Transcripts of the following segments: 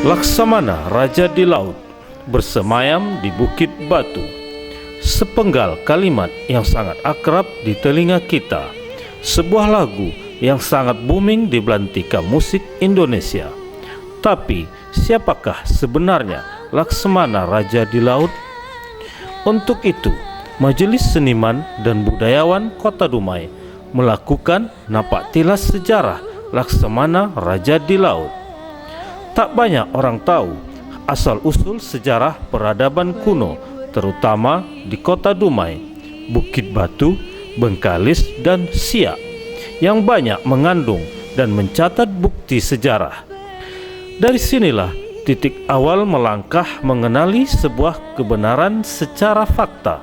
Laksamana Raja di Laut bersemayam di Bukit Batu. Sepenggal kalimat yang sangat akrab di telinga kita, sebuah lagu yang sangat booming di belantika musik Indonesia. Tapi siapakah sebenarnya Laksamana Raja di Laut? Untuk itu, Majelis Seniman dan Budayawan Kota Dumai melakukan napak tilas sejarah Laksamana Raja di Laut. Tak banyak orang tahu asal-usul sejarah peradaban kuno, terutama di Kota Dumai, Bukit Batu, Bengkalis, dan Siak, yang banyak mengandung dan mencatat bukti sejarah. Dari sinilah titik awal melangkah mengenali sebuah kebenaran secara fakta,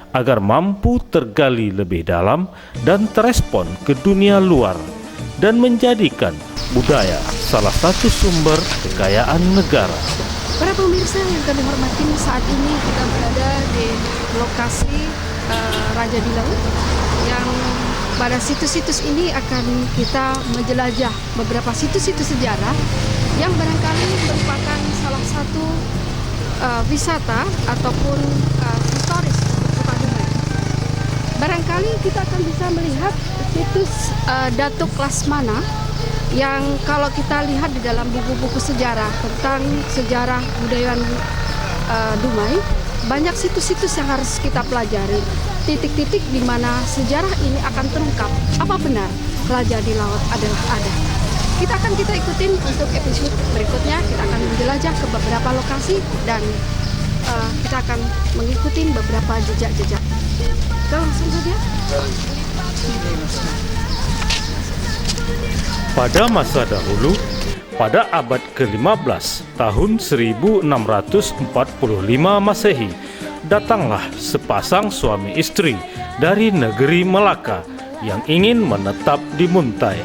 agar mampu tergali lebih dalam dan terespon ke dunia luar, dan menjadikan budaya salah satu sumber kekayaan negara. Para pemirsa yang kami hormati, saat ini kita berada di lokasi Raja di Laut, yang pada situs-situs ini akan kita menjelajah beberapa situs-situs sejarah yang barangkali merupakan salah satu wisata ataupun historis untuk Kota Dumai. Barangkali kita akan bisa melihat situs Datuk Laksamana, yang kalau kita lihat di dalam buku-buku sejarah tentang sejarah budaya Dumai, banyak situs-situs yang harus kita pelajari, titik-titik di mana sejarah ini akan terungkap. Apa benar Raja di Laut adalah ada? Kita ikutin untuk episode berikutnya. Kita akan menjelajah ke beberapa lokasi dan kita akan mengikuti beberapa jejak-jejak. Kita langsung saja. Pada masa dahulu, pada abad ke-15 tahun 1645 Masehi, datanglah sepasang suami istri dari negeri Melaka yang ingin menetap di Muntai,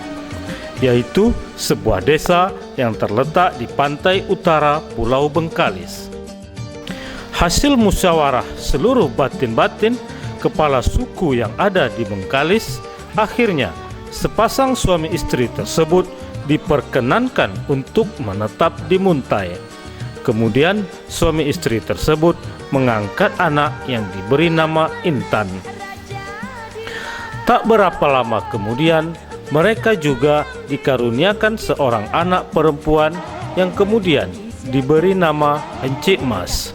yaitu sebuah desa yang terletak di pantai utara Pulau Bengkalis. Hasil musyawarah seluruh batin-batin kepala suku yang ada di Bengkalis, akhirnya sepasang suami istri tersebut diperkenankan untuk menetap di Muntai. Kemudian suami istri tersebut mengangkat anak yang diberi nama Intan. Tak berapa lama kemudian, mereka juga dikaruniakan seorang anak perempuan yang kemudian diberi nama Encik Mas.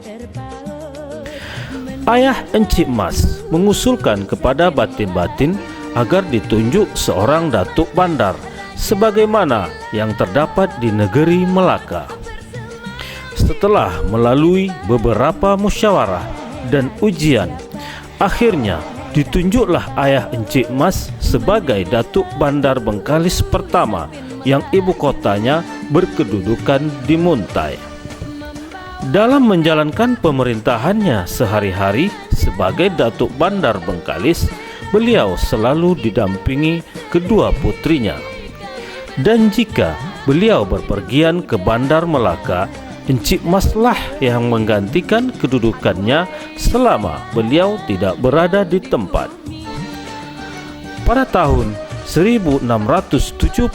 Ayah Encik Mas mengusulkan kepada batin-batin agar ditunjuk seorang datuk bandar sebagaimana yang terdapat di negeri Melaka. Setelah melalui beberapa musyawarah dan ujian, akhirnya ditunjuklah ayah Encik Mas sebagai datuk bandar Bengkalis pertama yang ibu kotanya berkedudukan di Muntai. Dalam menjalankan pemerintahannya sehari-hari sebagai datuk bandar Bengkalis, beliau selalu didampingi kedua putrinya. Dan jika beliau berpergian ke Bandar Melaka, Encik Mas lah yang menggantikan kedudukannya selama beliau tidak berada di tempat. Pada tahun 1675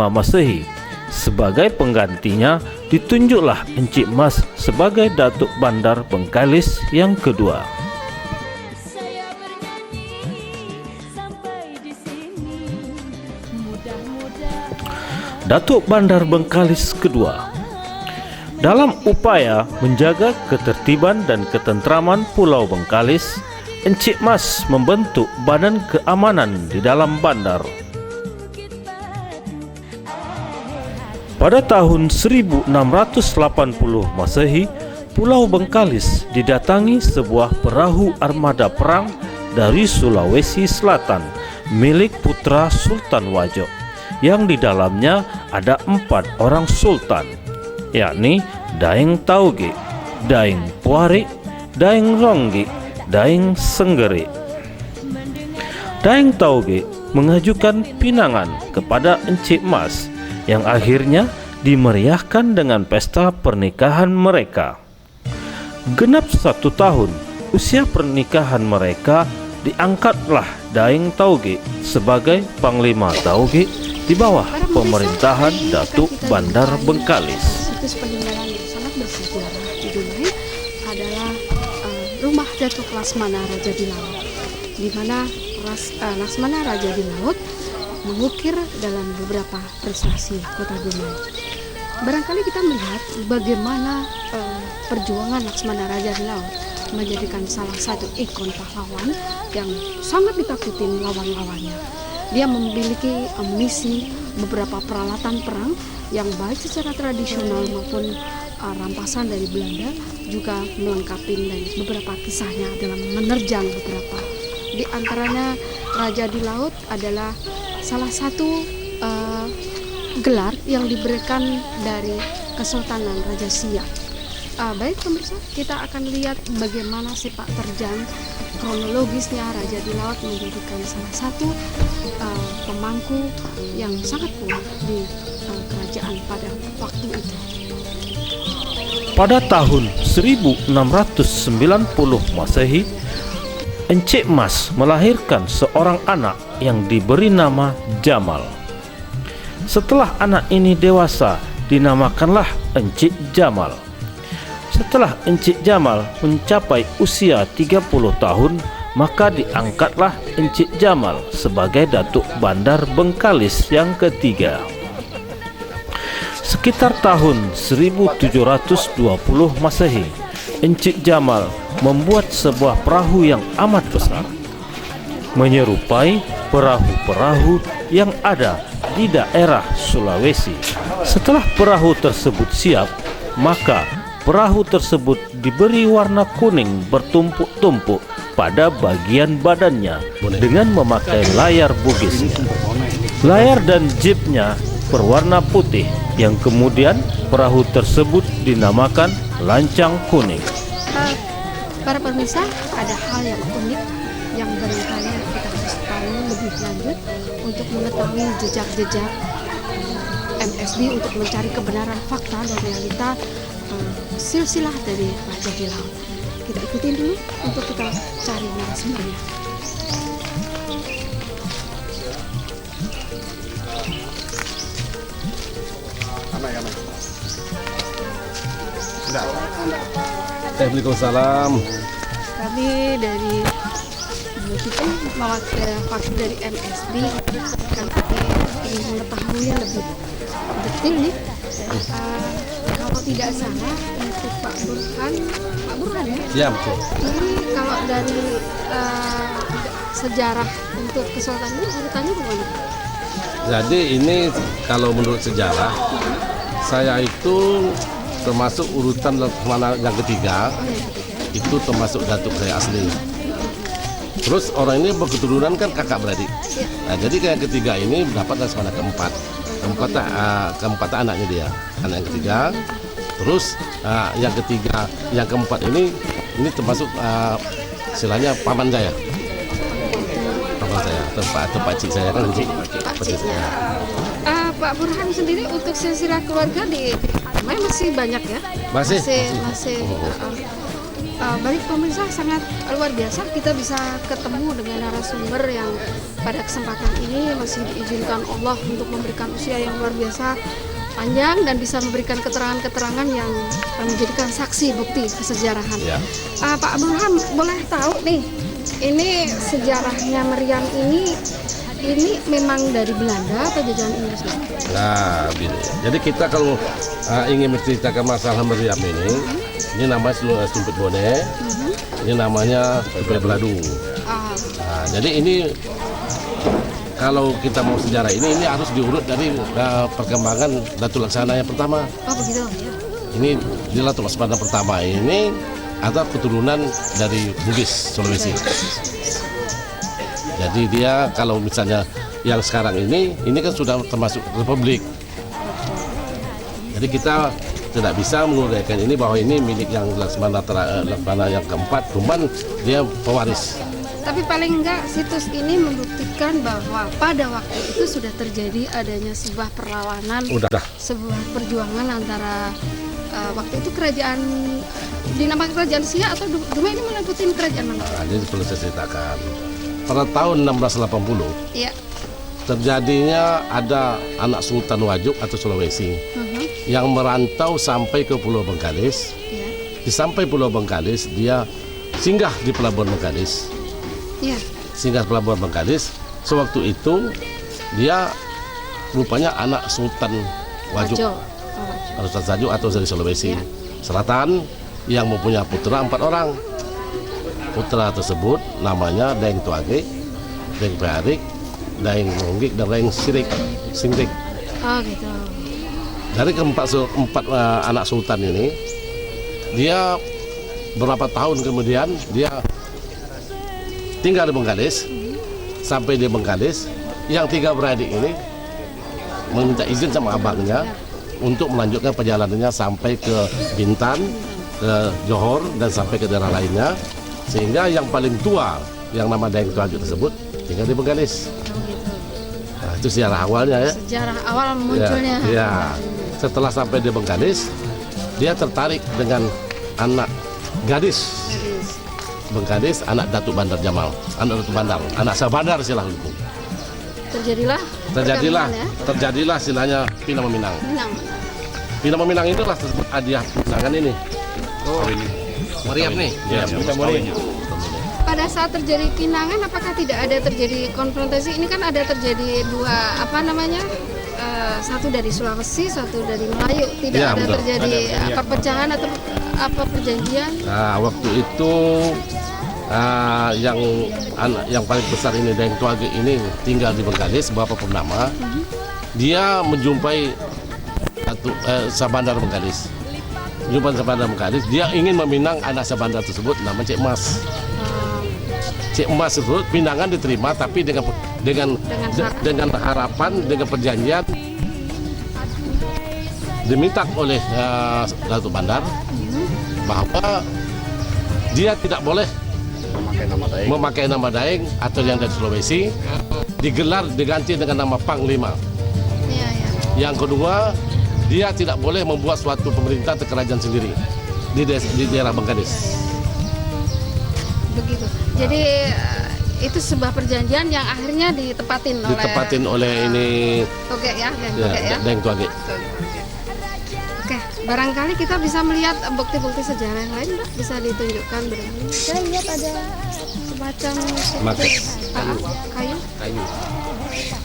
Masehi, sebagai penggantinya ditunjuklah Encik Mas sebagai datuk bandar Bengkalis yang kedua. Datuk Bandar Bengkalis kedua. Dalam upaya menjaga ketertiban dan ketentraman Pulau Bengkalis, Encik Mas membentuk Badan Keamanan di dalam bandar. Pada tahun 1680 Masehi, Pulau Bengkalis didatangi sebuah perahu armada perang dari Sulawesi Selatan milik putra Sultan Wajok, yang di dalamnya ada 4 orang sultan, yakni Daeng Tauge, Daeng Puare, Daeng Rongge, Daeng Senggere. Daeng Tauge mengajukan pinangan kepada Encik Mas, yang akhirnya dimeriahkan dengan pesta pernikahan mereka. Genap 1 tahun usia pernikahan mereka, diangkatlah Daeng Tauge sebagai Panglima Tauge di bawah pemerintahan Datuk Bandar Bengkalis. Situs peninggalan Datuk Laksmana Raja di Laut, di mana Laksmana Raja di Laut mengukir dalam beberapa prestasi Kota Dumai. Barangkali kita melihat bagaimana perjuangan Laksmana Raja di Laut menjadikan salah satu ikon pahlawan yang sangat ditakuti lawan-lawannya. Dia memiliki amunisi, beberapa peralatan perang yang baik secara tradisional maupun rampasan dari Belanda, juga melengkapi dari beberapa kisahnya dalam menerjang beberapa. Di antaranya Raja di Laut adalah salah satu gelar yang diberikan dari Kesultanan Raja Siak. Baik pemirsa, kita akan lihat bagaimana sepak terjang kronologisnya Raja di Laut menjadikan salah satu pemangku yang sangat kuat di kerajaan pada waktu itu. Pada tahun 1690 Masehi, Encik Mas melahirkan seorang anak yang diberi nama Jamal. Setelah anak ini dewasa, dinamakanlah Encik Jamal. Setelah Encik Jamal mencapai usia 30 tahun, maka diangkatlah Encik Jamal sebagai Datuk Bandar Bengkalis yang ketiga. Sekitar tahun 1720 Masehi, Encik Jamal membuat sebuah perahu yang amat besar, menyerupai perahu-perahu yang ada di daerah Sulawesi. Setelah perahu tersebut siap, maka perahu tersebut diberi warna kuning bertumpuk-tumpuk pada bagian badannya dengan memakai layar bugisnya. Layar dan jibnya berwarna putih, yang kemudian perahu tersebut dinamakan Lancang Kuning. Para pemirsa, ada hal yang unik yang barangkali kita harus tahu lebih lanjut untuk mengetahui jejak-jejak MSD untuk mencari kebenaran fakta dan realita silsilah dari Raja di Laut. Kita ikutin dulu untuk kita cari narasumbernya. Waalaikumsalam. Kami dari kita mewakili dari MSD, kan kami ingin mengetahui lebih detail nih. Kalau tidak salah untuk Pak Burhan ya? Ya betul. Ini kalau dari sejarah untuk Kesultanan ini urutannya bagaimana? Jadi ini kalau menurut sejarah, saya itu termasuk urutan mana yang ketiga, itu termasuk datuk saya asli. Terus orang ini berketurunan kan kakak beradik. Nah, jadi yang ketiga ini mendapat Laksmana keempat. Keempat anaknya dia, anak yang ketiga. Terus yang ketiga, yang keempat ini termasuk istilahnya paman saya. Paman saya, tempat cik saya kan cik. Pak Burhan sendiri untuk silsilah keluarga di Dumai masih banyak ya? Masih. Baik pemirsa, sangat luar biasa kita bisa ketemu dengan narasumber yang pada kesempatan ini masih diizinkan Allah untuk memberikan usia yang luar biasa panjang dan bisa memberikan keterangan-keterangan yang menjadikan saksi bukti kesejarahan. Ya. Pak Burhan, boleh tahu nih, ini sejarahnya meriam ini memang dari Belanda atau jajahan Inggris? Nah, begini. Jadi kita kalau ingin menceritakan masalah meriam ini namanya Sumpit Bone, ini namanya Beladu. Nah, jadi ini kalau kita mau sejarah ini harus diurut dari perkembangan Datuk Laksana yang pertama. Oh begitu. Ini Datuk Laksana pertama ini ada keturunan dari Bugis Sulawesi. Jadi dia kalau misalnya yang sekarang ini kan sudah termasuk republik. Jadi kita tidak bisa menguraikan ini bahwa ini milik yang Laksmana yang keempat, cuman dia pewaris. Tapi paling enggak situs ini membuktikan bahwa pada waktu itu sudah terjadi adanya sebuah perlawanan, sebuah perjuangan antara waktu itu kerajaan dinamakan kerajaan Siak atau Dumai ini meliputi kerajaan mana? Nah, jadi perlu saya ceritakan. Pada tahun 1680 ya, terjadinya ada anak Sultan Wajuk atau Sulawesi yang merantau sampai ke Pulau Bengkalis. Ya. Di sampai Pulau Bengkalis dia singgah di Pelabuhan Bengkalis. Iya. Singgah Pelabuhan Bengkalis. Sewaktu itu dia rupanya anak Sultan Wajuk, Wajo. Oh, Wajo. Sultan Sajuk atau dari Sulawesi Ya. Selatan, yang mempunyai putra 4 orang. Putra tersebut namanya Daeng Tuage, Daeng Pearik, Daeng Monggik, dan Daeng Singrik. Oh gitu. Dari keempat anak sultan ini, dia beberapa tahun kemudian dia tinggal di Bengkalis. Sampai di Bengkalis, yang 3 beradik ini meminta izin sama abangnya untuk melanjutkan perjalanannya sampai ke Bintan, ke Johor, dan sampai ke daerah lainnya. Sehingga yang paling tua, yang nama Daeng Tuage tersebut, tinggal di Bengkalis. Oh gitu. Nah, itu sejarah awalnya ya. Sejarah awal munculnya. Ya. Setelah sampai di Bengkalis, dia tertarik dengan anak gadis Gadis. Bengkalis, anak Datuk Bandar Jamal, anak Datuk Bandar, anak Sabandar istilahnya. Terjadilah pergabungan, Terjadilah istilahnya Pina Meminang. Minang. Pina Meminang itulah tersebut hadiah pinangan ini. Oh, meriam nih. Ya, kita mulai. Pada saat terjadi pinangan, apakah tidak ada terjadi konfrontasi? Ini kan ada terjadi dua satu dari Sulawesi, satu dari Melayu. Tidak Ya, ada betul. terjadi perpecahan atau apa perjanjian? Nah, waktu itu yang paling besar ini Daeng Tuage ini tinggal di Bengkalis, Bapak Purnama. Dia menjumpai Sabandar Bengkalis. Jumpa Sabandar Bengkalis, dia ingin meminang anak Sabandar tersebut namanya Cik Mas. Cik Mas tersebut pinangan diterima, tapi dengan harapan, dengan perjanjian diminta oleh Datuk Bandar bahwa dia tidak boleh memakai nama Daeng atau yang dari Sulawesi, diganti dengan nama Panglima. Iya, iya. Yang kedua, dia tidak boleh membuat suatu pemerintahan atau kerajaan sendiri di daerah Bengkalis. Begitu. Jadi itu sebuah perjanjian yang akhirnya ditepatin oleh ini Togek ya, Togek ya. Daeng Tuage. Oke, barangkali kita bisa melihat bukti-bukti sejarah yang lain, Mbak. Bisa ditunjukkan barangkali. Saya lihat ada semacam Maket. kayu.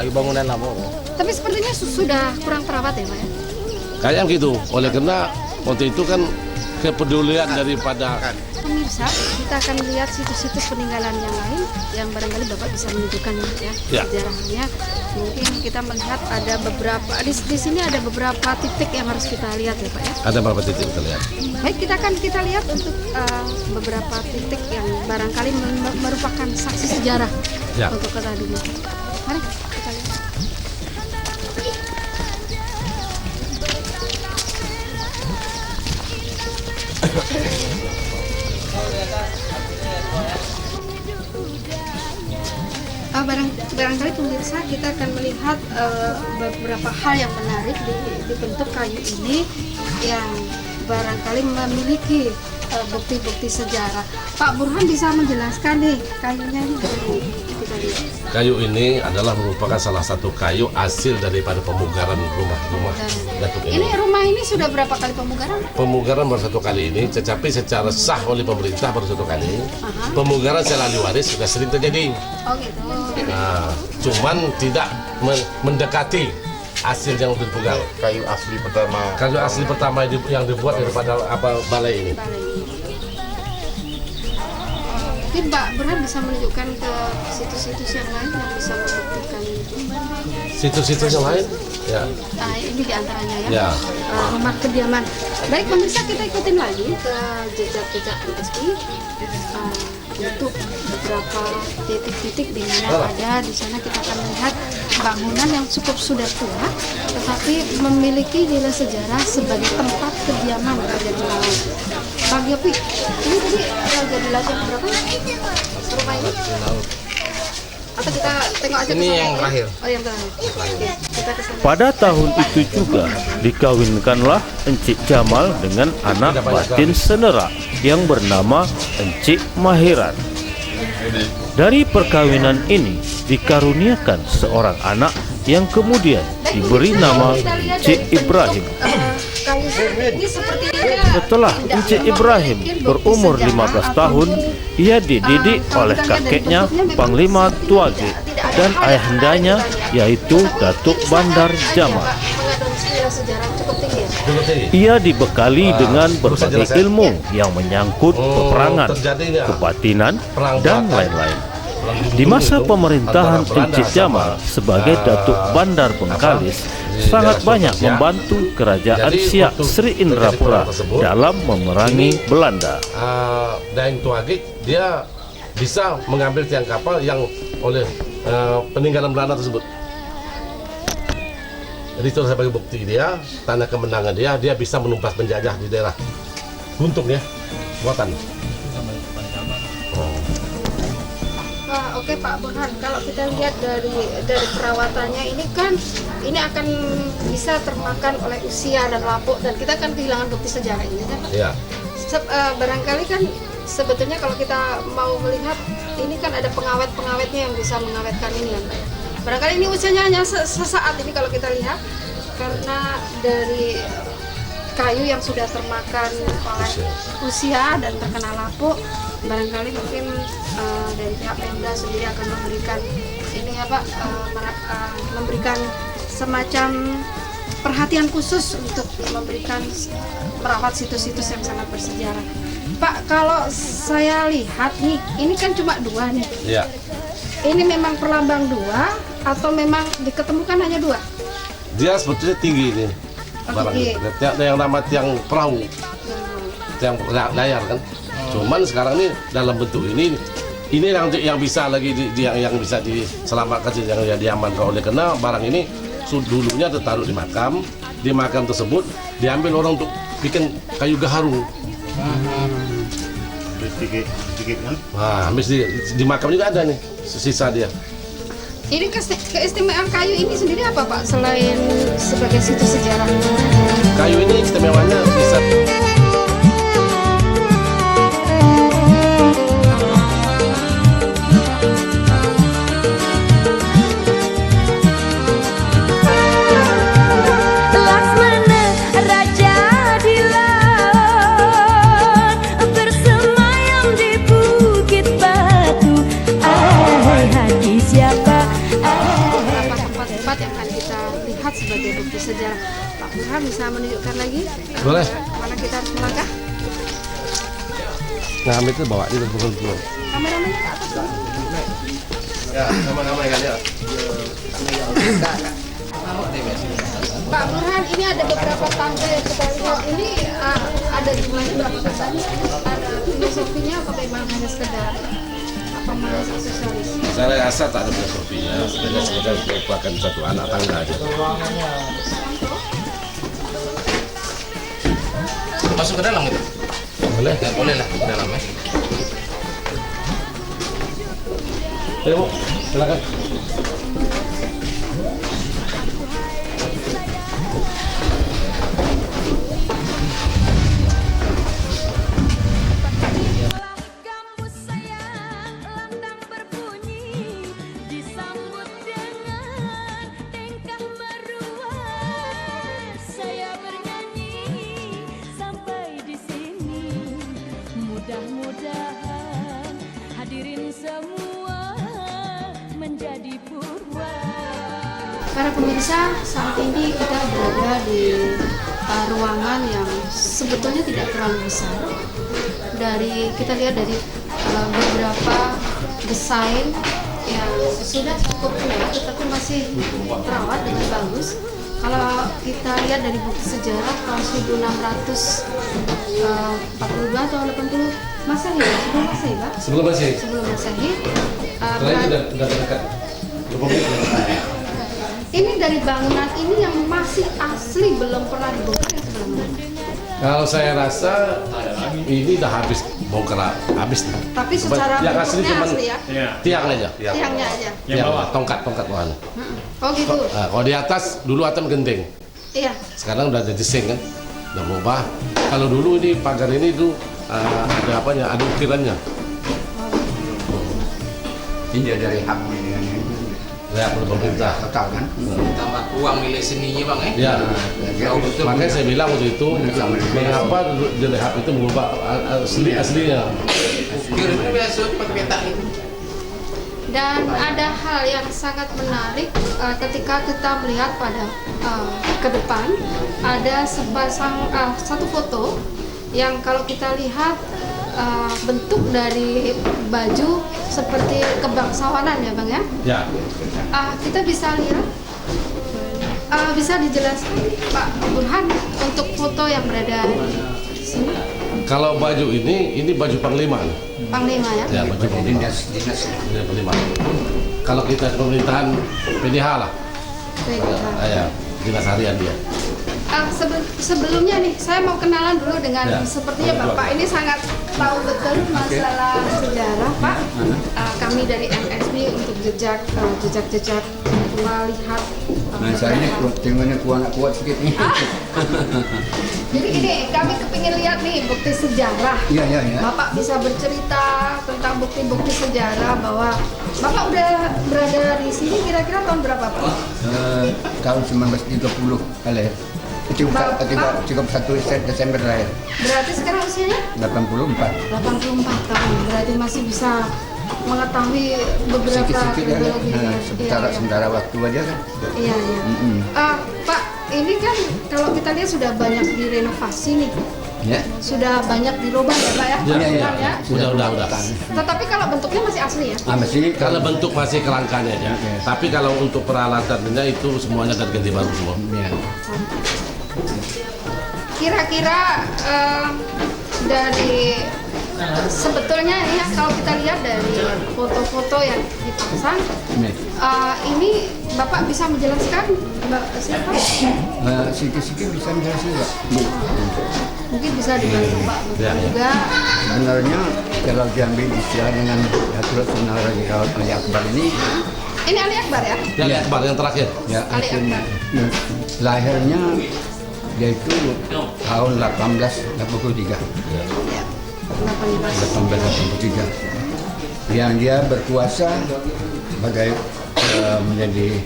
Kayu bangunan apa? Tapi sepertinya sudah kurang terawat ya, Pak ya? Kayak gitu. Oleh karena waktu itu kan kepedulian daripada Pemirsa, kita akan lihat situs-situs peninggalan yang lain yang barangkali Bapak bisa menunjukkan ya, Ya. sejarahnya. Mungkin kita melihat ada beberapa di sini ada beberapa titik yang harus kita lihat ya, Pak ya. ada beberapa titik kita lihat. Baik, kita lihat untuk beberapa titik yang barangkali merupakan saksi sejarah Ya. untuk kota dunia. Mari kita lihat. Barangkali pemirsa kita akan melihat beberapa hal yang menarik di bentuk kayu ini yang barangkali memiliki bukti-bukti sejarah. Pak Burhan bisa menjelaskan nih kayunya ini kita lihat. Kayu ini adalah merupakan salah satu kayu hasil daripada pemugaran rumah-rumah Datuk Ini ini. rumah ini sudah berapa kali pemugaran? Pemugaran baru 1 kali ini, tetapi secara sah oleh pemerintah baru 1 kali. Aha. Pemugaran secara ahli waris sudah sering terjadi. Oh gitu. Nah, cuman tidak mendekati hasil yang dipegang. Kayu asli pertama. Kayu asli pertama yang dibuat daripada balai ini. Mungkin Pak Burhan bisa menunjukkan ke situs-situs yang lain yang bisa membuktikan itu. Situs-situs yang lain, ya. Nah, ini diantaranya ya. Ya. Rumah kediaman. Baik pemirsa, kita ikutin lagi ke jejak-jejak MSI untuk beberapa titik-titik di mana ada di sana kita akan melihat bangunan yang cukup sudah tua, tetapi memiliki nilai sejarah sebagai tempat kediaman Raja Dilaut. Bang Yopi, ini tadi Raja Dilaut yang berapa? Rumah ini? Atau kita tengok aja ke Ini sana yang ya? terakhir. Oh, yang terakhir. Oke, kita ke sana. Pada tahun itu juga dikawinkanlah Encik Jamal dengan anak batin Senera yang bernama Encik Mahiran. Dari perkawinan ini dikaruniakan seorang anak yang kemudian diberi nama Encik Ibrahim. Kayu ini seperti Setelah Encik Ibrahim berumur 15 tahun, ia dididik oleh kakeknya Panglima Tuage dan ayahandanya yaitu Datuk Bandar Jamal. Ia dibekali dengan berbagai ilmu yang menyangkut peperangan, kebatinan, dan lain-lain. Di masa pemerintahan Encik Jamal sebagai Datuk Bandar Bengkalis, sangat banyak membantu kerajaan Siak Sri Indrapura dalam memerangi Belanda. Daeng Tuagik dia bisa mengambil tiang kapal yang oleh peninggalan Belanda tersebut. Jadi itu sebagai bukti dia, tanda kemenangan dia bisa menumpas penjajah di daerah Guntung ya, buatan. Oke Pak Burhan, kalau kita lihat dari perawatannya ini kan ini akan bisa termakan oleh usia dan lapuk dan kita akan kehilangan bukti sejarah ini kan. Iya. Barangkali kan sebetulnya kalau kita mau melihat ini kan ada pengawet-pengawetnya yang bisa mengawetkan ini kan Pak. Barangkali ini usianya hanya sesaat ini kalau kita lihat karena dari kayu yang sudah termakan oleh usia dan terkena lapuk, barangkali mungkin dari pihak Pemda sendiri akan memberikan ini ya Pak, memberikan semacam perhatian khusus untuk merawat situs-situs yang sangat bersejarah. Pak, kalau saya lihat nih, ini kan cuma 2 nih. Iya. Ini memang perlambang 2 atau memang diketemukan hanya 2? Dia sebetulnya tinggi ini. Barangnya. Yang nama tiang perahu, tiang layar kan. Cuman sekarang ini dalam bentuk ini yang bisa lagi yang bisa diselamatkan, yang diamankan oleh karena barang ini dulunya tertaruh di makam tersebut diambil orang untuk bikin kayu gaharu. Sedikit kan? Nah, habis di makam juga ada nih sisa dia. Ini keistimewaan kayu ini sendiri apa Pak selain sebagai situs sejarah? Kayu ini istimewanya bisa sebagai bukti sejarah. Pak Burhan bisa menunjukkan lagi? Boleh. Mana kita harus melangkah? Nah, itu bawa di bukan dulu. Kameramennya ke atas. Ya, sama-sama ya ya. Pak Burhan, ini ada beberapa tangga yang kita lihat. Ini ada jumlahnya berapa persen? Ada filosofinya atau memang hanya sekedar aksesoris? Saya rasa tak ada filosofinya, sekedar merupakan satu anak tangga aja. Masuk ke dalam gitu? Boleh? Ya, boleh lah ke dalam ya. Ayo, Bu, silakan. Mudah-mudahan hadirin semua menjadi purwa. Para pemirsa, saat ini kita berada di ruangan yang sebetulnya tidak terlalu besar. Kita lihat dari beberapa desain yang sudah cukup tua, tetapi masih terawat dengan bagus. Kalau kita lihat dari buku sejarah tahun 1642 atau 80 Masehi, sebelum Masehi, Pak? Sebelum Masehi. Sebelum Masehi. Setelah itu udah dekat. Ini dari bangunan ini yang masih asli, belum pernah dibongkar yang sebelah mana? Kalau saya rasa ini udah habis bongkar, habis. Tapi secara yang asli bentuknya cuma asli ya? tiang aja. Tiangnya aja. Yang bawah, tongkat bawahnya. Oh gitu? Nah, kalau di atas dulu atap genting. Iya. Sekarang udah jadi seng kan, udah berubah. Kalau dulu ini pagar ini tuh ada apanya, ada ukirannya. Ini dari hak ini. Ya, oleh pemerintah. total kan. Tambah uang milik seninya bang Ya, Oh, betul. makanya saya bilang waktu itu, mengapa direhab itu mengubah aslinya. Kira ini biasa pakai petak itu. Dan ada hal yang sangat menarik ketika kita melihat pada ke depan ada satu foto yang kalau kita lihat bentuk dari baju seperti kebangsawanan ya bang ya. Ya, Kita bisa lihat, bisa dijelaskan Pak Burhan untuk foto yang berada di sini, kalau baju ini baju panglima. Panglima ya. Ya, baju panglima. Dinas Ya, panglima. Kalau kita pemerintahan PDH lah, Baik, Pak. ya, dinas harian dia. Sebelumnya nih, saya mau kenalan dulu dengan Ya. sepertinya Boleh, Bapak ini sangat tahu betul masalah sejarah, Pak. Kami dari MSB untuk jejak melihat. Nah, saya ini tengoknya kuat sedikit nih. Jadi gini, kami kepingin lihat nih bukti sejarah. Iya. Bapak bisa bercerita tentang bukti-bukti sejarah bahwa Bapak udah berada di sini kira-kira tahun berapa, Pak? Tahun 1930 kali ya. 31 Desember lahir. Berarti sekarang usianya 84. 84 tahun. Berarti masih bisa mengetahui beberapa Sedikit-sedikit ya. kronologi. Iya. Sementara waktu aja kan. Iya. Pak, ini kan kalau kita lihat sudah banyak direnovasi nih. Ya. Sudah banyak dirubah ya, Pak ya? Iya. Kan, Udah. Tetapi kalau bentuknya masih asli ya? Masih Kalau bentuk masih kerangkanya aja. Oke. Tapi kalau untuk peralatannya itu semuanya ganti baru semua. ya. Kira-kira dari sebetulnya ya kalau kita lihat dari foto-foto yang dipasang, Nih. ini Bapak bisa menjelaskan siapa? Sedikit-sedikit bisa menjelaskan Pak. Mungkin bisa dibantu Pak Ya, ya. juga. Sebenarnya kalau diambil istilah dengan Datuk Saudara Ali Akbar ini, Ini Ali Akbar ya? Yang Akbar yang terakhir. ya Ali akhirnya lahirnya yaitu tahun 1883. Ya. 1883 yang dia berkuasa sebagai menjadi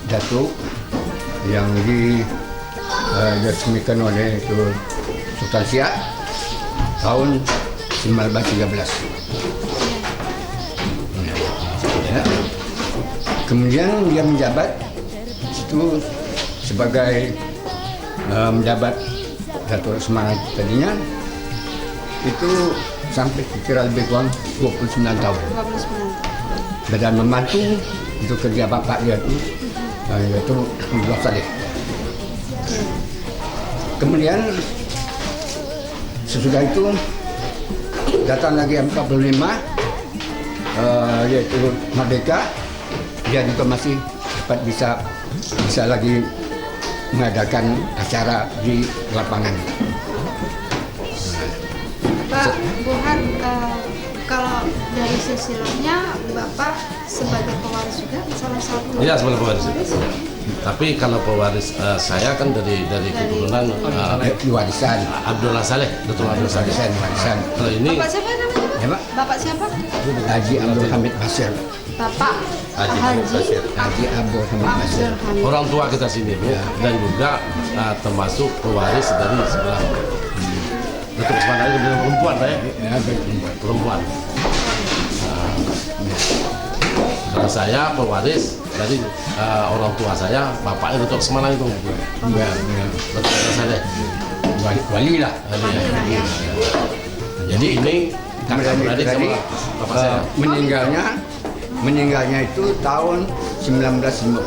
datuk yang diresmikan oleh itu Sultan Siak tahun 1913. Ya. Kemudian dia menjabat itu sebagai menjabat Datuk Semarang tadinya itu sampai kira lebih kurang 29 tahun. 29. Dan membantu untuk kerja bapak dia itu yaitu Abdullah Saleh. Kemudian sesudah itu datang lagi 45 yaitu Merdeka, dia juga masih dapat bisa lagi mengadakan acara di lapangan. Pak Burhan, kalau dari sisi lainnya Bapak sebagai pewaris juga salah satu. Iya, sebagai pewaris. Tapi kalau pewaris saya kan dari keturunan Warisan. Abdullah Saleh, Datuk Abdullah Saleh. Warisan. Kalau ini Bapak siapa namanya Pak? Ya, Pak? Bapak siapa? Haji Abdul Hamid Basir. Bapak Haji Hamid Basir. Haji Abdul Hamid Basir. Abdul Hamid. orang tua kita sini Bu, dan juga termasuk pewaris dari sebelah Datuk Usman Ali kemudian perempuan ya. Ya, baik. Perempuan. Kalau saya pewaris dari orang tua saya, bapaknya Datuk Usman Ali itu. Ya, ya. Datuk Saleh. Wali lah. Ya. Jadi ini kakak beradik sama bapak saya. Meninggalnya itu tahun 1955.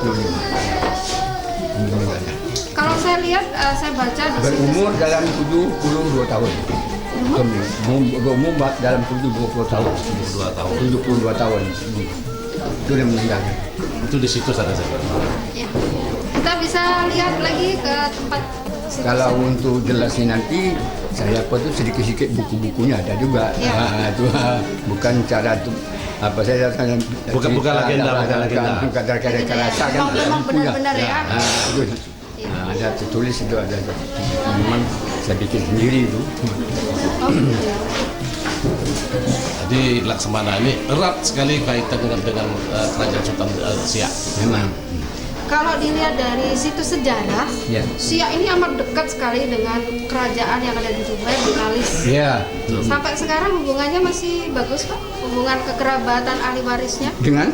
Meninggalnya. Kalau saya lihat, saya baca di situ. Berumur dalam 72 tahun. Berumur dalam 72 tahun. 2 tahun. 72 tahun. Itu dia meninggalnya. Itu di situ ada saya. Ya. Kita bisa lihat lagi ke tempat. Kalau untuk jelasnya nanti saya sedikit-sedikit buku-bukunya ada juga. Ya. Itu bukan cara itu apa saya Bukan legenda, bukan legenda. Bukan reka-reka rasa kan. Memang benar-benar ya. Itu. Ada tertulis itu ada. Memang saya bikin sendiri itu. Oh, gitu ya. Jadi Laksamana ini erat sekali kaitan dengan kerajaan Sultan Siak. Memang. Kalau dilihat dari situs sejarah, Ya. Siak ini amat dekat sekali dengan kerajaan yang ada di Dubai, Bengkalis. Ya. Sampai sekarang hubungannya masih bagus Pak? Hubungan kekerabatan ahli warisnya? Dengan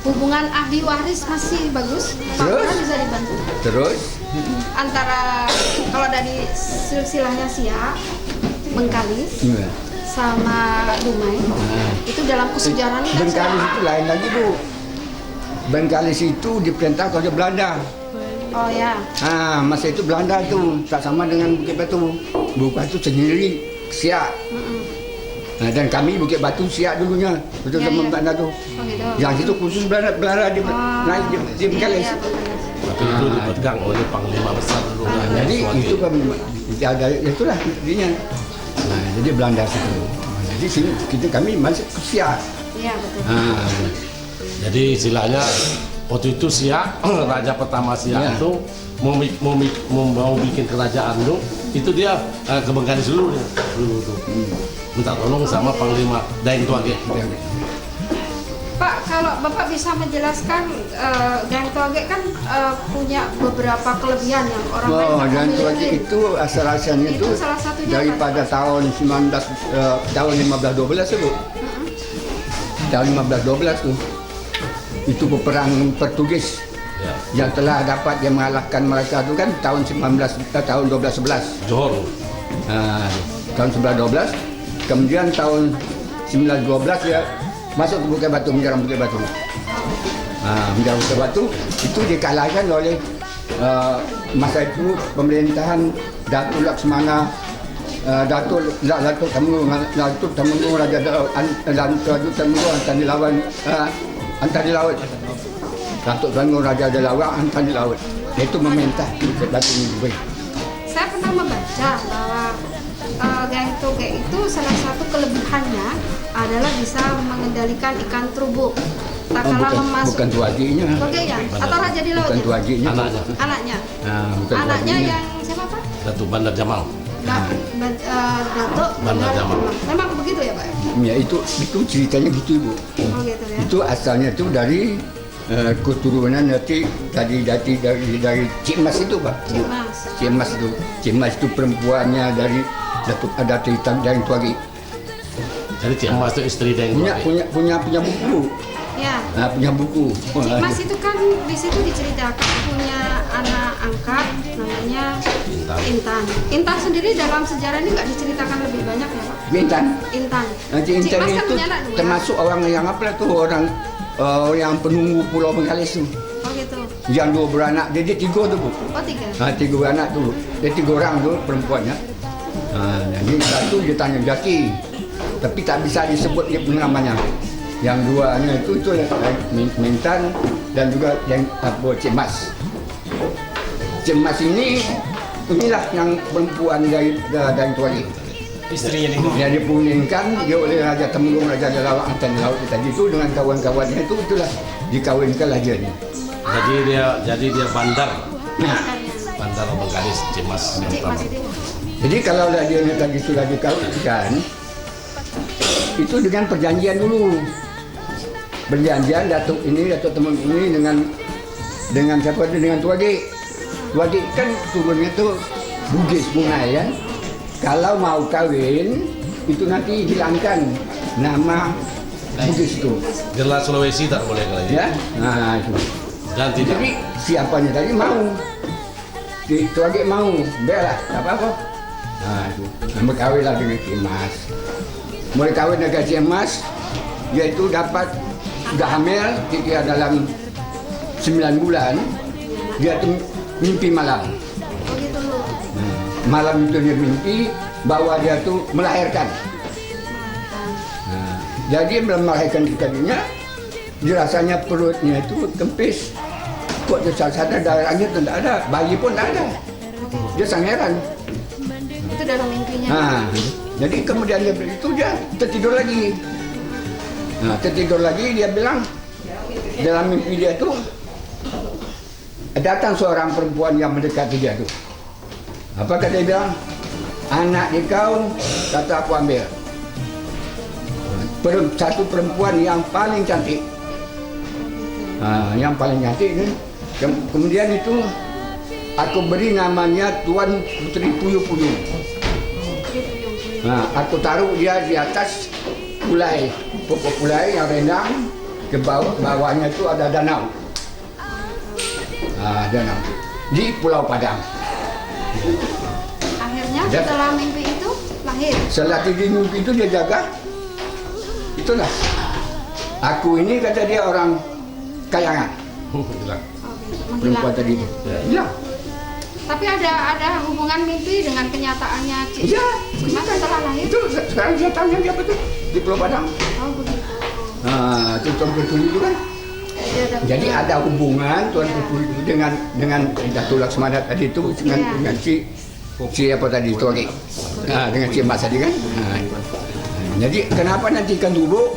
Hubungan ahli waris masih bagus? Pak Terus? Lurah bisa dibantu? terus Antara, kalau dari silsilahnya Siak, Bengkalis, ya. sama Dumai, itu dalam kesejarahan kan Bengkalis Siak. itu lain lagi Bu. Bengkalis itu diperintah oleh Belanda. Oh ya, Masa itu Belanda itu tak sama dengan Bukit Batu. Bukit Batu sendiri Siak. Dan kami Bukit Batu Siak dulunya. Betul Ya, sama ya. Belanda tu. oh gitu. Yang itu khusus Belanda di naik di Bengkalis. Iya, Bengkalis. Tapi itu dipegang oleh Panglima Besar dulu. Jadi itu kan ada itulah intinya. Jadi Belanda situ. Jadi sini kami masih ke Siak. Iya betul. Jadi istilahnya waktu itu Siak, raja pertama Siak Ya. itu mau bikin kerajaan itu dia ke Bengkalis dulu dia. Dulu tuh. Minta tolong sama Panglima Daeng Tuage. Pak, kalau Bapak bisa menjelaskan Daeng Tuage kan punya beberapa kelebihan yang orang lain Oh, tak dan miliki. itu asal-asalnya Itu itu salah satunya daripada tahun 1512 itu. Tahun 1512 tuh. Itu peperangan Portugis Ya. yang telah dapat yang mengalahkan mereka itu kan tahun 1211. Johor. Tahun 1112. Kemudian tahun 1912 ya masuk ke Bukit Batu, menyerang Bukit Batu. Menyerang Bukit Batu itu dikalahkan oleh masa itu pemerintahan Datuk Laksamana, Datuk Temenggung Raja Datuk Temenggung Antani Laut. Datuk Temenggung Raja Laut Antani Laut. Itu memerintah Bukit Batu ini juga. Saya pernah membaca bahwa Daeng Tuage itu salah satu kelebihannya adalah bisa mengendalikan ikan terubuk. Tak kalah memasuk. Bukan tuajinya. Tuage ya? Atau Raja di Laut? Bukan ya? tuajinya. Anaknya. Anaknya. Bukan Anaknya tuajinya. yang siapa Pak? Datuk Bandar Jamal. Datuk Bandar Jamal. Memang begitu ya Pak? Ya itu ceritanya gitu Ibu. Oh gitu ya. Itu asalnya itu dari keturunan dari Cik Mas itu Pak. Mas. Cik Mas itu perempuannya dari Datuk Daeng Tuage. Jadi Cik Mas itu istri Daeng Tuage. Punya buku. Ya. Punya buku. Cik Mas itu kan di situ diceritakan punya anak angkat namanya Intan. Intan sendiri dalam sejarah ini nggak diceritakan lebih banyak ya Pak? Intan. Intan. Cik Cik Intan Mas kan itu punya anak dua. termasuk orang yang apa tuh orang yang penunggu Pulau Bengkalis tu. Oh gitu. Yang dua beranak, dia tiga tu Bu. Oh tiga. Tiga beranak tu. Dia tiga orang tu perempuannya. Jadi satu dia tanya Jaki. Tapi tak bisa disebut dia namanya. Yang duanya itu Mintan dan juga yang Cik Mas. Cik Mas inilah yang perempuan dari Tuage. Istrinya nih. Yang dipuningkan dia oleh Raja Temenggung Raja Laut Antani Laut tadi itu dengan kawan-kawannya itulah dikawinkanlah dia ni. Jadi dia bandar Nah, Bengkalis Cik Mas yang Cik Mas pertama. itu. jadi kalau dia tadi sudah dikawinkan itu dengan perjanjian dulu. Perjanjian Datuk Temenggung ini dengan siapa itu dengan Tuage. Tuage kan turunnya tu Bugis Bungai kan. Kalau mau kawin itu nanti hilangkan nama Bugis itu. Gelar Sulawesi tak boleh kalau Ya, nah itu. Dan tidak. Jadi siapanya tadi mau, Tuage mau, belah, tak apa-apa. Nah itu, berkawinlah dengan Cik Mas. Mulai kawin dengan Cik Mas, dia itu dapat sudah hamil, dia dalam 9 bulan, dia tu mimpi malam. Oh gitu loh. Malam itu dia mimpi bahwa dia tu melahirkan. Jadi melahirkan tadinya, dia rasanya perutnya itu kempis. Kok dia sadar darahnya tu tak ada, bayi pun tak ada. Dia sangat heran. Itu dalam mimpinya. Jadi kemudian dia tertidur lagi. Tertidur lagi dia bilang dalam mimpi dia tu datang seorang perempuan yang mendekati dia tu. Apa kata dia bilang? Anak di kau kata aku ambil. satu perempuan yang paling cantik. Yang paling cantik kan. Kemudian itu aku beri namanya Tuan Putri Puyuh-Puyuh. Aku taruh dia di atas pulai, pokok pulai yang rendang. Ke bawahnya itu ada danau. Danau di Pulau Padang. Akhirnya setelah mimpi itu lahir. Setelah 3 mimpi itu dia jaga. Itulah. Aku ini kata dia orang kayangan. Perempuan tadi itu. Hilang. Tapi ada hubungan mimpi dengan kenyataannya Cik. Iya. Gimana setelah lahir? Itu sekarang saya tanya dia betul di Pulau Padang. Oh begitu. Itu Tuan Putri itu kan. Jadi ada hubungan Tuan Putri itu dengan Datuk Laksmana tadi itu dengan si apa tadi Tori. Dengan si Mas tadi kan. Jadi kenapa nanti ikan tubuh?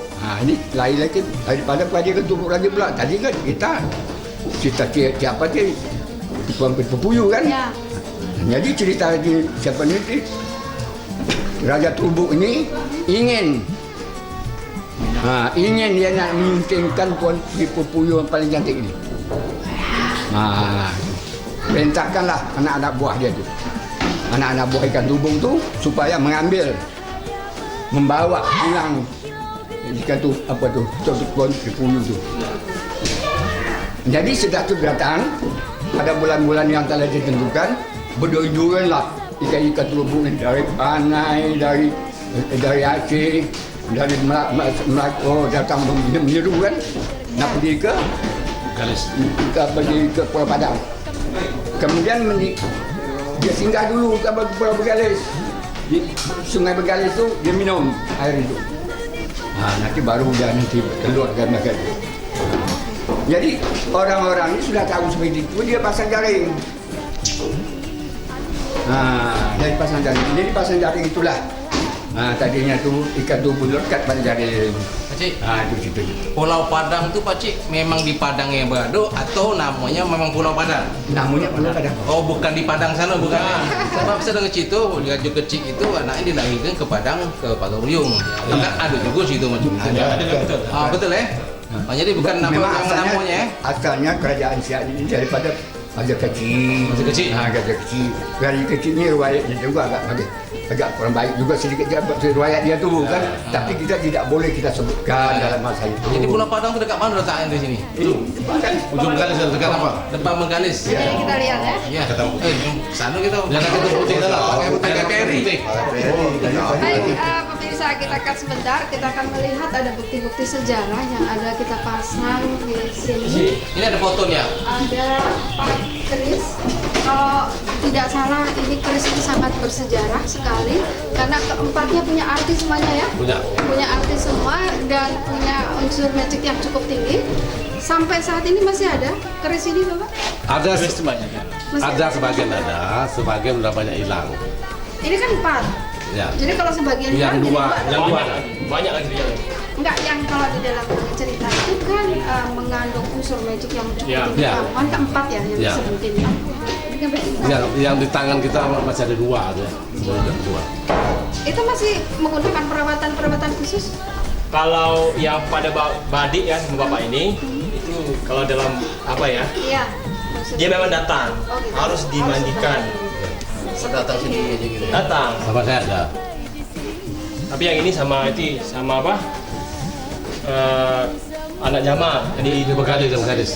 Ini lain lagi daripada ikan tubuh lagi pula. Tadi kan kita siapa dia Tuan Puyuh kan. Ya. Jadi cerita di siapa ni Raja Turbuk ini ingin dia nak menyuntingkan Tuan Puyuh yang paling cantik ini. Perintahkanlah anak-anak buah dia tu, anak-anak buah ikan tubung tu supaya membawa pulang ikan tu apa tu Tuan Puyuh tu. Jadi sudah tu datang pada bulan-bulan yang telah ditentukan, berduyun-duyunlah ikan-ikan tubung dari Panai, dari Aceh, dari Melaka datang menyeru kan, nak pergi ke Pulau Padang. Kemudian dia singgah dulu ke Pulau Begalis. Di Sungai Begalis tu dia minum air itu. Nanti baru dia nanti keluarkan makan. Jadi orang-orang ini sudah tahu seperti itu, dia pasang jaring. Dari pasang jaring. Jadi pasang jaring itulah. Tadinya tu ikan tu pun lekat pada jaring. Pakcik, Itu situ. Pulau Padang tu Pakcik memang di Padang yang berado atau namanya memang Pulau Padang? Namanya Pulau Padang. Oh, bukan di Padang sana, bukan. Sebab saya dengar cerita dia kecil itu anaknya dilahirkan ke Padang, ke Patoruyung. Kan ada juga situ macam itu. Ada. Betul jadi bukan nama Memang yang namanya asalnya kerajaan Siak ini daripada Raja Kecil. Raja Kecil. Raja Kecil. Raja Kecil ni riwayatnya juga agak kurang baik juga sedikit riwayat dia tu kan. Tapi kita tidak boleh kita sebutkan dalam masa itu. Jadi Pulau Padang tu dekat mana letaknya di sini? Ujung Bengkalis dekat apa? Depan Bengkalis. Jadi kita lihat ya. Ya. Sana kita jangan kita putih dalam pakai peri. Baik, pemirsa kita akan sebentar, kita akan melihat ada bukti-bukti sejarah yang ada kita pasang di sini. Ini ada fotonya. Ada Pak keris. Kalau tidak salah ini keris ini sangat bersejarah sekali karena keempatnya punya arti semuanya ya. Punya arti semua dan punya unsur magic yang cukup tinggi. Sampai saat ini masih ada keris ini Bapak? Ada Masih sebagian ada, sebagian udah banyak hilang. Ini kan 4. Ya. Jadi kalau sebagian Yang hilang, dua, jadi yang dua. Banyak lagi dia. enggak, yang kalau di dalam cerita itu kan mengandung unsur magic yang cukup tinggi. Ya. Kan keempat ya yang Ya. disebutin ya. Ini kan berarti Yang di tangan kita masih ada 2 ada. Dua. itu masih menggunakan perawatan khusus. Kalau yang pada Badik ya sama bapak ini itu kalau dalam apa ya Iya. dia memang datang Oh, gitu. harus dimandikan Datang sini aja gitu. datang Sama saya ada. tapi yang ini sama apa anak Jamal jadi Di Bengkalis.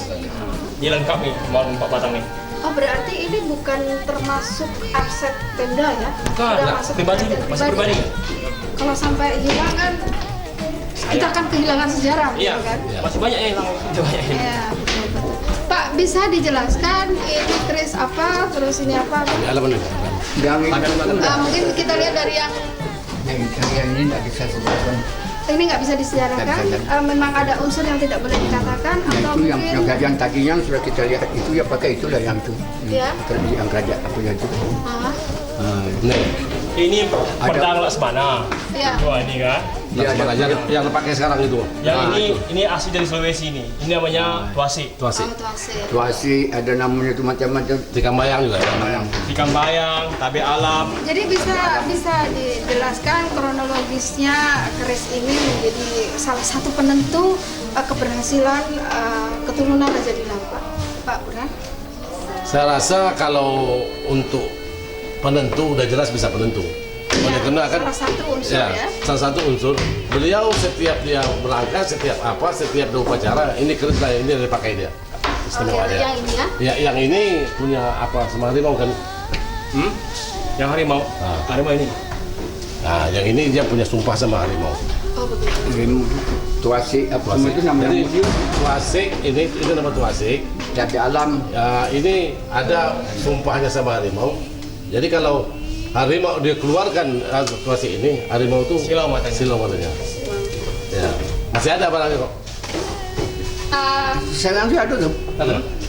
dia lengkap nih mau 4 batang nih Oh berarti ini bukan termasuk aset Pemda ya? bukan Udah nggak masuk pribadi aset masih pribadi Kalau sampai hilang kan kita akan kehilangan sejarah, iya gitu kan? masih banyak yang hilang banyak yang Iya, betul. Pak bisa dijelaskan ini keris apa, terus ini apa? Di alam mana? Yang Mungkin kita lihat dari yang ini tidak bisa sebutkan. ini nggak bisa disejarahkan. Nggak bisa. Memang ada unsur yang tidak boleh dikatakan atau Itu yang mungkin kerajaan tadi yang sudah kita lihat itu ya pakai itulah yang itu. Ya. Yang kerajaan apa yang itu. Ah, Nih. Ini pedang Laksmana. Ya. Wah ini kan. Laksmana yang pakai sekarang itu. Yang ini asli dari Sulawesi ini. Ini namanya tuasi. Tuasi. Tuasi ada namanya itu macam-macam. Ikan bayang juga. Ikan bayang, tabe alam. Jadi bisa dijelaskan kronologisnya keris ini menjadi salah satu penentu keberhasilan keturunan Raja di Laut, Pak Burhan. Saya rasa kalau untuk penentu udah jelas bisa penentu. Oleh karena kan salah satu unsur ya. Salah satu unsur. Beliau setiap dia berangkat, setiap ada upacara, ini keris lah ini dipakai dia. Istimewa dia. Yang ini ya? Ya, yang ini punya apa sama harimau kan? Yang harimau. Harimau ini. Nah, yang ini dia punya sumpah sama harimau. Oh begitu. Tuasi apa Tuasi. itu namanya? Jadi tuasik ini nama tuasik. Cabai alam. Ya, ini ada sumpahnya sama harimau. Jadi kalau harimau dia keluarkan tuasik ini, harimau itu Silau matanya. Silau matanya. Ya. Masih ada barangnya kok. Sekarang sih ada tuh.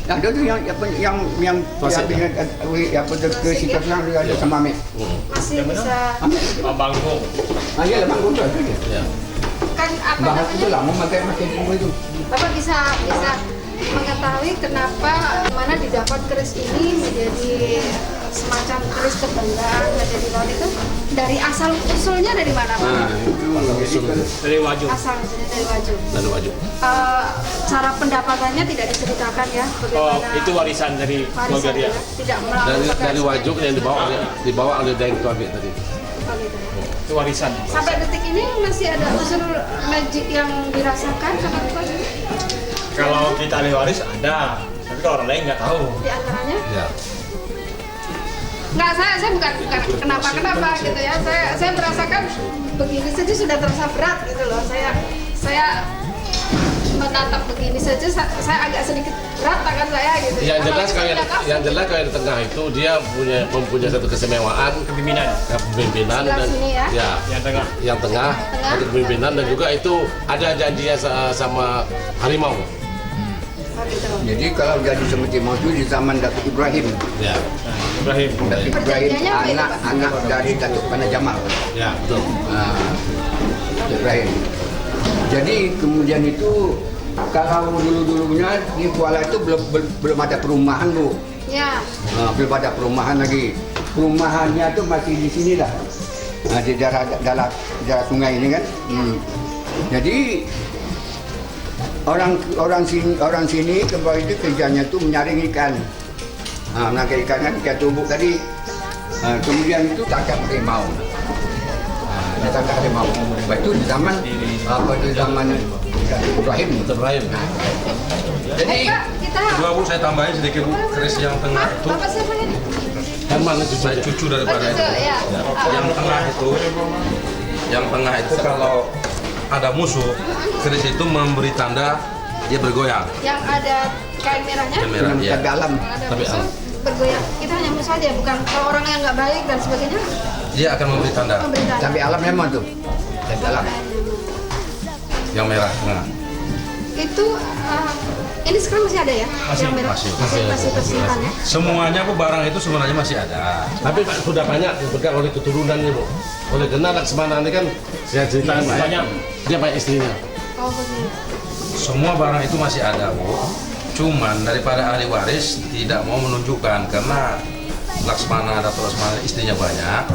Ada tuh yang Tuasik. yang ke situ sekarang ada sama Mek. Masih bisa Bangkok. Ah iya, Bang Guntur itu dia. Ya. kan apa Bahas itu namanya? lama pakai itu. Bapak bisa mengetahui kenapa mana didapat keris ini menjadi semacam keris kebanggaan Raja di Laut itu dari asal usulnya dari mana Pak? Nah, itu Dari Wajub. Asalnya dari Wajub. Dari Wajub. Cara pendapatannya tidak diceritakan ya Oh, bagaimana itu warisan dari keluarga warisan dia. ya? Tidak melalui Dari Wajub yang dibawa oleh Daeng Tuabek tadi. Oh, gitu. Itu warisan. Sampai detik ini masih ada unsur magic yang dirasakan sama Bapak? Kalau kita ahli waris ada, tapi kalau orang lain nggak tahu. Di antaranya? Ya. Nggak, saya bukan kenapa gitu ya. Saya merasakan begini saja sudah terasa berat gitu loh. Saya menatap begini saja saya agak sedikit berat tangan saya gitu. Yang jelas Apalagi kalau sudah yang jelas kalau di tengah itu dia mempunyai satu keistimewaan Kepemimpinan kepemimpinan Sebelah dan sini ya. yang tengah. yang tengah ada kepemimpinan dan juga itu ada janjinya sama harimau. Oh, gitu. Jadi kalau jadi seperti mau itu di zaman Datuk Ibrahim. Ya. Ibrahim. Datuk Ibrahim Perjanjiannya apa itu, Pak? anak dari Datuk Pana Jamal. Ya, betul. Datuk Ibrahim. Jadi kemudian itu kalau dulunya di Kuala itu belum ada perumahan Bu. Ya. Belum ada perumahan lagi. Perumahannya itu masih di sini lah. Di daerah sungai ini kan. Jadi orang sini kembali itu kerjanya itu menyaring ikan. Menangkap ikan kan ikan tumbuk tadi. Kemudian itu tangkap harimau. Ditangkap harimau. Itu di zaman Ibrahim. Ibrahim. Jadi Pak, kita Kedua Bu, saya tambahin sedikit Bu, keris yang tengah itu Bapak siapa ini? Herman itu saya cucu daripada Oh, itu. gitu, ya. Yang tengah itu kalau ada musuh, keris itu memberi tanda dia bergoyang. Yang ada kain merahnya? Kain merah, iya. dalam. Ada Tapi musuh bergoyang. Kita hanya musuh aja, bukan kalau orang yang nggak baik dan sebagainya. Dia akan memberi tanda Pemberitaan. Cabai alam memang tuh. Cabai alam. yang merah. Nah, Itu ini sekarang masih ada ya? Masih, yang merah? masih. masih tersimpan ya? semuanya Bu, barang itu sebenarnya masih ada. Tapi Pak sudah banyak dipegang oleh keturunannya Bu. Oleh karena Laksmana ini kan saya ceritakan Pak, Banyak. dia banyak istrinya. Oh begitu. Semua barang itu masih ada Bu. Cuman daripada ahli waris tidak mau menunjukkan karena Laksmana ada Laksmana istrinya banyak.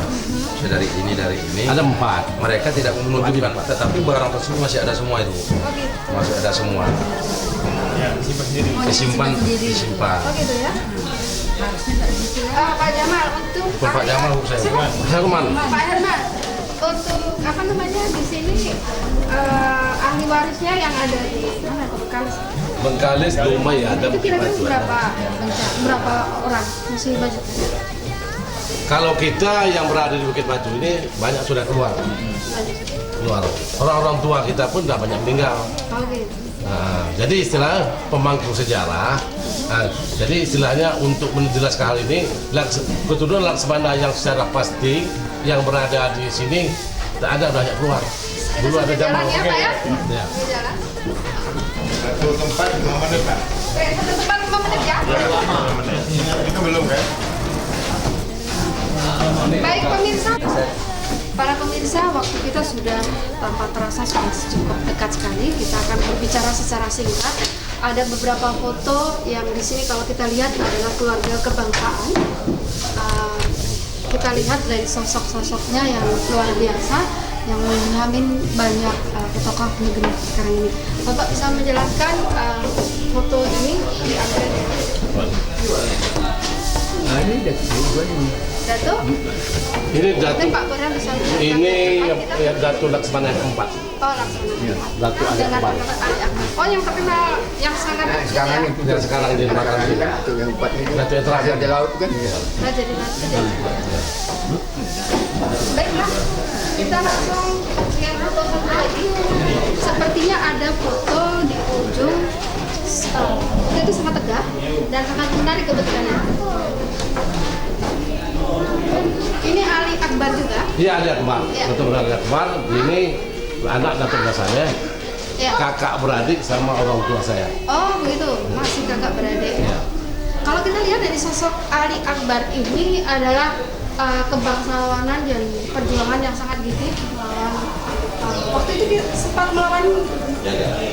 Dari ini. Ada 4. Mereka tidak mau menunjukkan, tetapi barang tersebut masih ada semua itu. Oh gitu. Masih ada semua. Ya, simpan sendiri. Disimpan. Oh gitu ya? Pak Jamal untuk Pak Jamal Bu, saya. Siapa? Herman. Pak Herman untuk apa namanya di sini ahli warisnya yang ada di mana Pak Bekalis? Bengkalis Dumai ada Itu kira-kira batu. berapa orang masih banyak? Kalau kita yang berada di Bukit Batu ini banyak sudah keluar. Orang-orang tua kita pun sudah banyak meninggal. Oh gitu. Nah, jadi istilah pemangku sejarah. Nah, jadi istilahnya untuk menjelaskan hal ini, keturunan Laksmana yang secara pasti yang berada di sini tidak ada banyak keluar. Dulu ada Jamal. Jalan ya Pak ya? Ya. Jalan. Satu tempat 5 menit Pak. Satu tempat 5 menit ya? Itu belum kan? Baik pemirsa, para pemirsa, waktu kita sudah tanpa terasa sudah cukup dekat sekali. Kita akan berbicara secara singkat. Ada beberapa foto yang di sini kalau kita lihat adalah keluarga kebangsaan. Kita lihat dari sosok-sosoknya yang luar biasa, yang mengilhamin banyak tokoh negeri sekarang ini. Bapak bisa menjelaskan foto ini di Anggrek? Ini Datuk ini. Datuk? Ini Datuk. Pak Burhan bisa Ini yang Datuk Laksmana yang keempat. Oh, Laksmana. Datuk Ali Dengan Akbar. Ali Akbar. Oh, yang terkenal, yang sangat Sekarang itu Dan sekarang di belakang ini. Datuk yang 4 ini. Datuk yang terakhir. Raja Laut kan. Raja di Baiklah, kita langsung lihat foto satu lagi. Sepertinya ada foto di ujung. Itu sangat tegak dan sangat menarik kebetulannya. Ini Ali Akbar juga. Iya, Ali Akbar. Ya. Datuk Ali Akbar. Ini anak Datuk saya. Ya. Kakak beradik sama orang tua saya. Oh begitu, masih kakak beradik. Kalau kita lihat dari sosok Ali Akbar ini adalah kebangsawanan dan perjuangan yang sangat gigih melawan waktu itu dia sempat melawan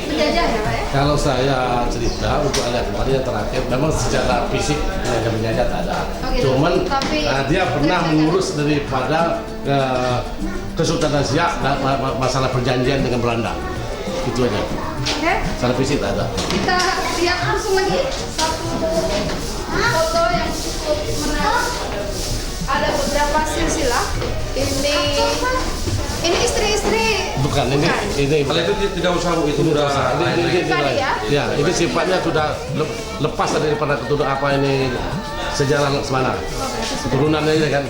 penjajah ya Pak ya? Kalau saya cerita untuk Ali Akbar yang terakhir, memang secara fisik yang menjajah tak ada. Oh, gitu. Cuman Tapi dia pernah mengurus daripada Kesultanan Siak masalah perjanjian dengan Belanda. Itu aja. Oke, Secara fisik tak ada. kita lihat langsung lagi satu foto yang cukup menarik. Ada beberapa silsilah. Ini istri-istri. Bukan ini. Kalau itu tidak usah Bu, itu udah Ini Tadi ya? ya, ini sifatnya sudah lepas daripada keturunan apa ini sejarah Laksmana. Keturunannya ini kan.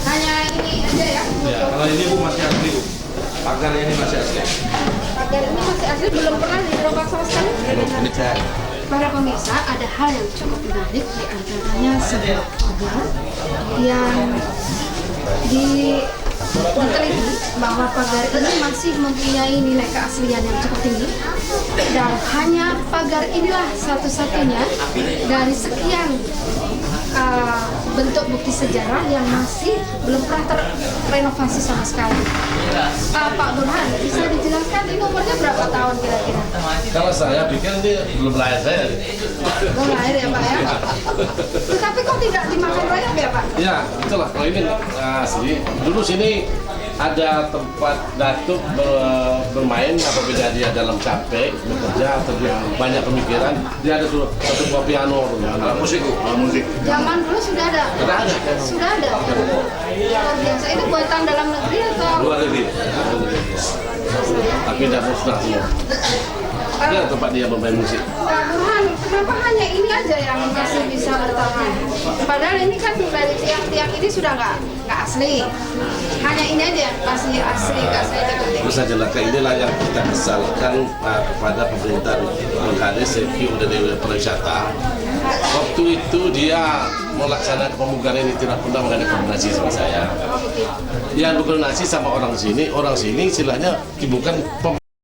Hanya ini aja ya. Ya, kalau ini Bu masih asli Bu. Pagar ini masih asli. Pagar ini masih asli, belum pernah dirobak sama sekali. Ini saya. Para pemirsa, ada hal yang cukup menarik, di antaranya sebuah pagar yang diteliti bahwa pagar ini masih mempunyai nilai keaslian yang cukup tinggi, dan hanya pagar inilah satu-satunya dari sekian bentuk bukti sejarah yang masih belum pernah terrenovasi sama sekali. Pak Burhan, bisa dijelaskan ini umurnya berapa tahun kira-kira? Kalau saya pikir ini belum lahir saya. Belum lahir ya Pak ya? Tetapi kok tidak dimakan rayap ya Pak? Ya, itulah. Kalau ini asli. Dulu sini ada tempat Datuk bermain apabila dia dalam capek bekerja atau dia banyak pemikiran, dia ada satu buah piano, musik. Zaman dulu sudah ada? Ada. Sudah ada? Luar biasa. Itu buatan dalam negeri atau? Luar negeri. Tapi tidak musnah semua. Dia tempat dia bermain musik. Pak Burhan, kenapa hanya ini aja yang masih bisa bertahan? Padahal ini kan dari tiang-tiang ini sudah nggak asli. Hanya ini aja yang masih asli, nggak asli itu. Itu saja lah, inilah yang kita kesalkan kepada pemerintah Bangladesh, Seki dan pariwisata. Waktu itu dia melaksanakan pemugaran ini tidak pernah mengadakan koordinasi sama saya. Yang berkoordinasi sama orang sini istilahnya bukan